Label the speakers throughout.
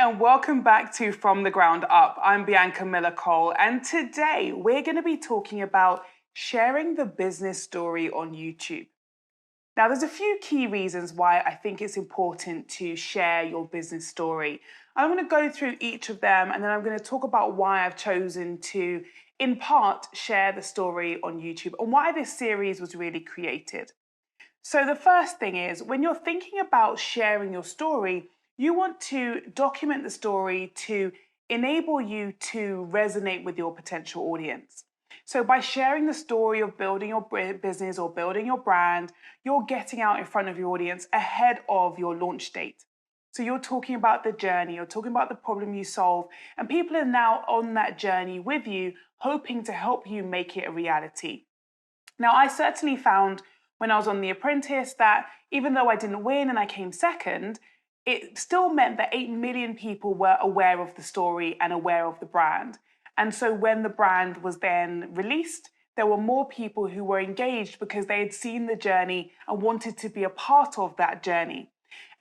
Speaker 1: and welcome back to From the Ground Up. I'm Bianca Miller-Cole, and today we're going to be talking about sharing the business story on YouTube. Now, there's a few key reasons why I think it's important to share your business story. I'm going to go through each of them, and then I'm going to talk about why I've chosen to, in part, share the story on YouTube and why this series was really created. So the first thing is, when you're thinking about sharing your story, you want to document the story to enable you to resonate with your potential audience. So by sharing the story of building your business or building your brand, you're getting out in front of your audience ahead of your launch date. So you're talking about the journey, you're talking about the problem you solve, and people are now on that journey with you, hoping to help you make it a reality. Now, I certainly found when I was on The Apprentice that even though I didn't win and I came second, it still meant that 8 million people were aware of the story and aware of the brand. And so when the brand was then released, there were more people who were engaged because they had seen the journey and wanted to be a part of that journey.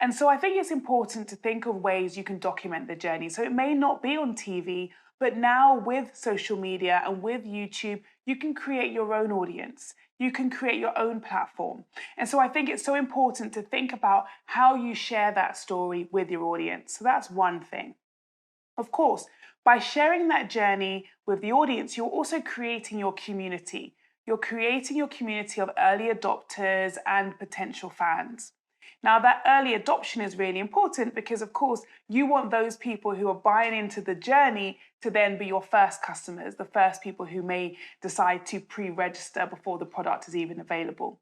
Speaker 1: And so I think it's important to think of ways you can document the journey. So it may not be on TV, but now with social media and with YouTube, you can create your own audience. You can create your own platform. And so I think it's so important to think about how you share that story with your audience. So that's one thing. Of course, by sharing that journey with the audience, you're also creating your community. You're creating your community of early adopters and potential fans. Now, that early adoption is really important because, of course, you want those people who are buying into the journey to then be your first customers, the first people who may decide to pre-register before the product is even available.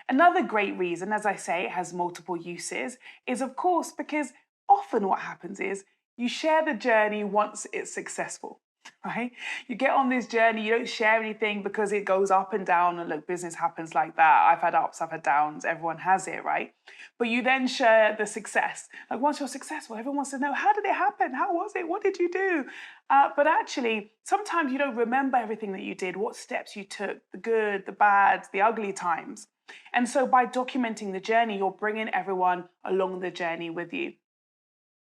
Speaker 1: Another great reason, as I say, it has multiple uses, is, of course, because often what happens is you share the journey once it's successful. Right? You get on this journey, you don't share anything because it goes up and down, and look, business happens like that. I've had ups, I've had downs, everyone has it, right? But you then share the success. Like once you're successful, everyone wants to know, how did it happen? How was it? What did you do? But actually, sometimes you don't remember everything that you did, what steps you took, the good, the bad, the ugly times. And so by documenting the journey, you're bringing everyone along the journey with you.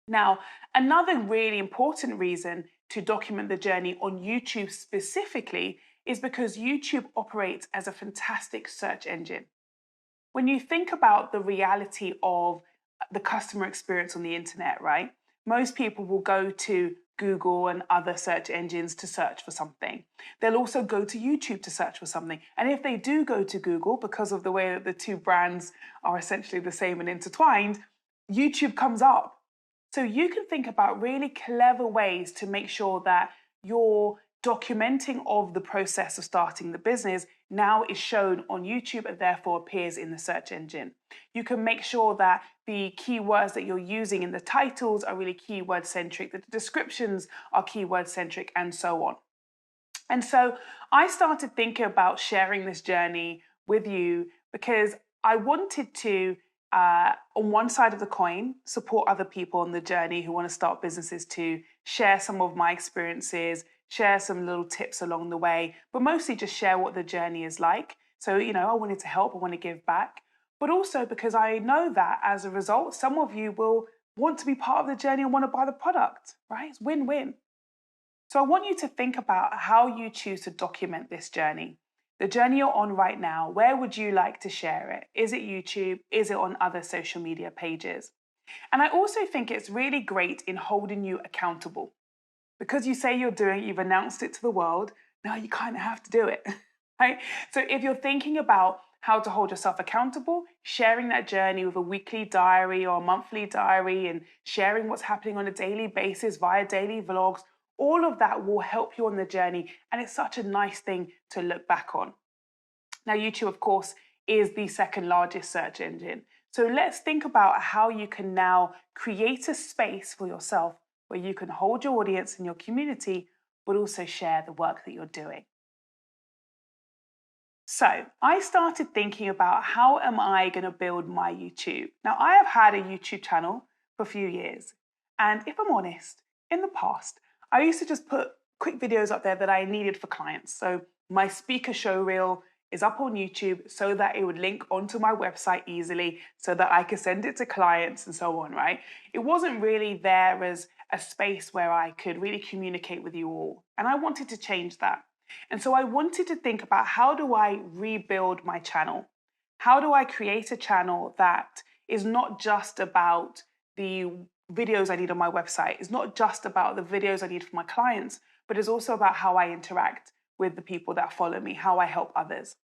Speaker 1: Now, another really important reason to document the journey on YouTube specifically is because YouTube operates as a fantastic search engine. When you think about the reality of the customer experience on the internet, right? Most people will go to Google and other search engines to search for something. They'll also go to YouTube to search for something. And if they do go to Google, because of the way that the two brands are essentially the same and intertwined, YouTube comes up. So you can think about really clever ways to make sure that your documenting of the process of starting the business now is shown on YouTube and therefore appears in the search engine. You can make sure that the keywords that you're using in the titles are really keyword centric, that the descriptions are keyword centric, and so on. And so I started thinking about sharing this journey with you because I wanted to on one side of the coin, support other people on the journey who want to start businesses to share some of my experiences, share some little tips along the way, but mostly just share what the journey is like. So, I wanted to help, I want to give back, but also because I know that as a result, some of you will want to be part of the journey and want to buy the product, right? It's win-win. So I want you to think about how you choose to document this journey. The journey you're on right now, where would you like to share it? Is it YouTube? Is it on other social media pages? And I also think it's really great in holding you accountable. Because you say you're doing it, you've announced it to the world, now you kind of have to do it, right? So if you're thinking about how to hold yourself accountable, sharing that journey with a weekly diary or a monthly diary and sharing what's happening on a daily basis via daily vlogs, all of that will help you on the journey, and it's such a nice thing to look back on. Now, YouTube, of course, is the second largest search engine. So let's think about how you can now create a space for yourself where you can hold your audience and your community, but also share the work that you're doing. So I started thinking about how am I going to build my YouTube? Now, I have had a YouTube channel for a few years, and if I'm honest, in the past, I used to just put quick videos up there that I needed for clients. So my speaker show reel is up on YouTube so that it would link onto my website easily so that I could send it to clients and so on, right? It wasn't really there as a space where I could really communicate with you all. And I wanted to change that. And so I wanted to think about, how do I rebuild my channel? How do I create a channel that is not just about the videos I need on my website, it's not just about the videos I need for my clients, but it's also about how I interact with the people that follow me, how I help others.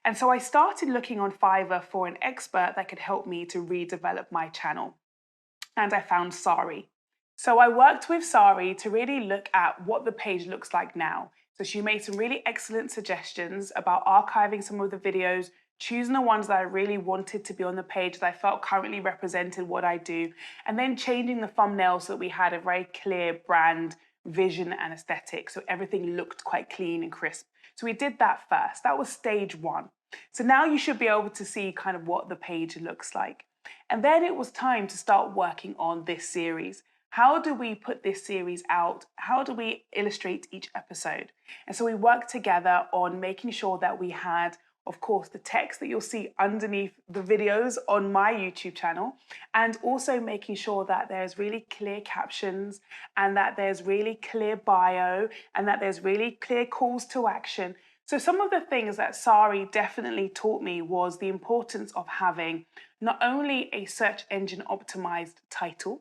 Speaker 1: And so I started looking on Fiverr for an expert that could help me to redevelop my channel. And I found Sari. So I worked with Sari to really look at what the page looks like now. So she made some really excellent suggestions about archiving some of the videos, choosing the ones that I really wanted to be on the page that I felt currently represented what I do, and then changing the thumbnail so that we had a very clear brand vision and aesthetic. So everything looked quite clean and crisp. So we did that first. That was stage one. So now you should be able to see kind of what the page looks like. And then it was time to start working on this series. How do we put this series out? How do we illustrate each episode? And so we worked together on making sure that we had, of course, the text that you'll see underneath the videos on my YouTube channel, and also making sure that there's really clear captions, and that there's really clear bio, and that there's really clear calls to action. So some of the things that Sari definitely taught me was the importance of having not only a search engine optimized title,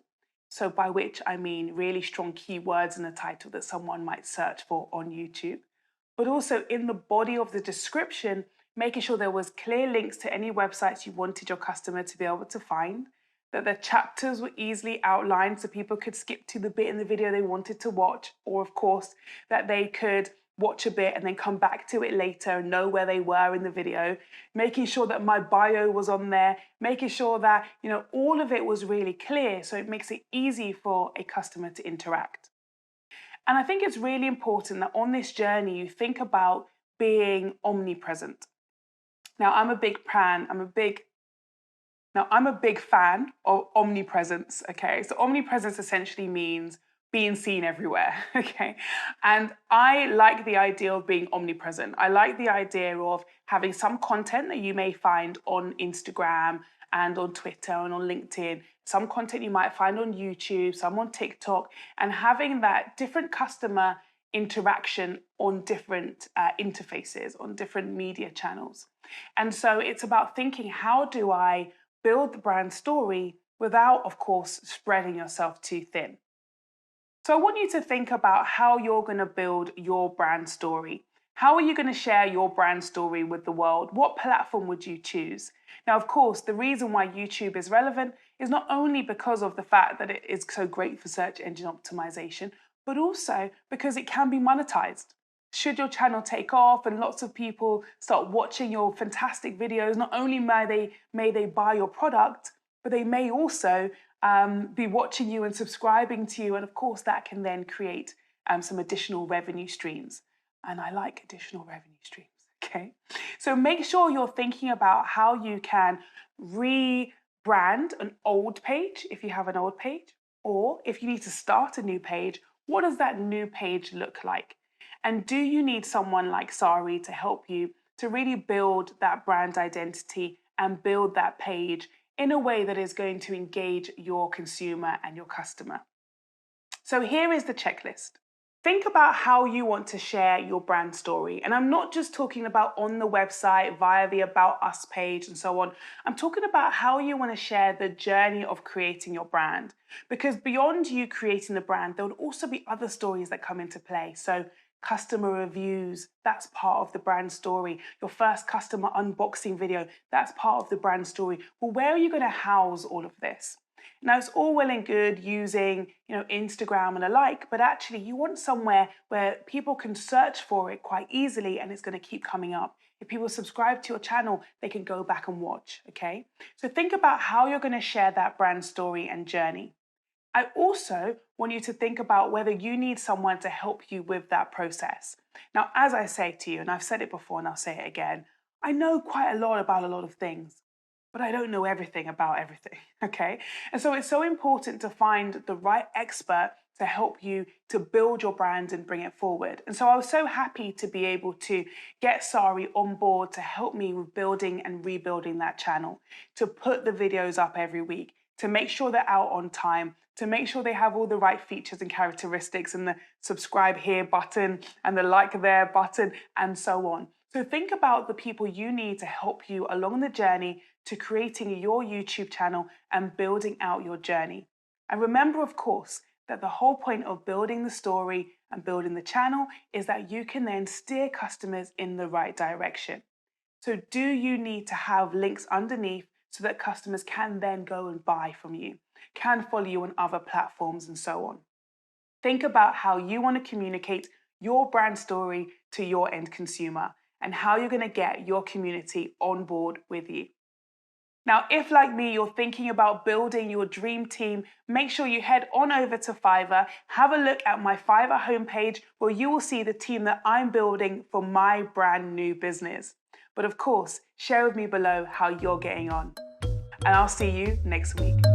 Speaker 1: so by which I mean really strong keywords in the title that someone might search for on YouTube, but also in the body of the description, making sure there was clear links to any websites you wanted your customer to be able to find, that the chapters were easily outlined so people could skip to the bit in the video they wanted to watch, or of course, that they could watch a bit and then come back to it later and know where they were in the video, making sure that my bio was on there, making sure that, all of it was really clear so it makes it easy for a customer to interact. And I think it's really important that on this journey, you think about being omnipresent. Now, I'm a big fan of omnipresence, okay? So omnipresence essentially means being seen everywhere, okay? And I like the idea of being omnipresent. I like the idea of having some content that you may find on Instagram and on Twitter and on LinkedIn, some content you might find on YouTube, some on TikTok, and having that different customer interaction on different interfaces, on different media channels. And so it's about thinking, how do I build the brand story without, of course, spreading yourself too thin? So I want you to think about how you're going to build your brand story. How are you going to share your brand story with the world? What platform would you choose? Now, of course, the reason why YouTube is relevant is not only because of the fact that it is so great for search engine optimization, but also because it can be monetized. Should your channel take off and lots of people start watching your fantastic videos, not only may they buy your product, but they may also be watching you and subscribing to you. And of course, that can then create some additional revenue streams. And I like additional revenue streams, okay? So make sure you're thinking about how you can rebrand an old page, if you have an old page, or if you need to start a new page, what does that new page look like? And do you need someone like Sari to help you to really build that brand identity and build that page in a way that is going to engage your consumer and your customer? So here is the checklist. Think about how you want to share your brand story. And I'm not just talking about on the website via the About Us page and so on. I'm talking about how you want to share the journey of creating your brand. Because beyond you creating the brand, there will also be other stories that come into play. So customer reviews, that's part of the brand story. Your first customer unboxing video, that's part of the brand story. Well, where are you going to house all of this? Now, it's all well and good using, Instagram and the like, but actually you want somewhere where people can search for it quite easily and it's going to keep coming up. If people subscribe to your channel, they can go back and watch, okay? So think about how you're going to share that brand story and journey. I also want you to think about whether you need someone to help you with that process. Now, as I say to you, and I've said it before and I'll say it again, I know quite a lot about a lot of things, but I don't know everything about everything, okay? And so it's so important to find the right expert to help you to build your brand and bring it forward. And so I was so happy to be able to get Sari on board to help me with building and rebuilding that channel, to put the videos up every week, to make sure they're out on time, to make sure they have all the right features and characteristics and the subscribe here button and the like there button and so on. So think about the people you need to help you along the journey to creating your YouTube channel and building out your journey. And remember, of course, that the whole point of building the story and building the channel is that you can then steer customers in the right direction. So do you need to have links underneath so that customers can then go and buy from you, can follow you on other platforms and so on? Think about how you want to communicate your brand story to your end consumer and how you're going to get your community on board with you. Now, if like me, you're thinking about building your dream team, make sure you head on over to Fiverr, have a look at my Fiverr homepage where you will see the team that I'm building for my brand new business. But of course, share with me below how you're getting on. And I'll see you next week.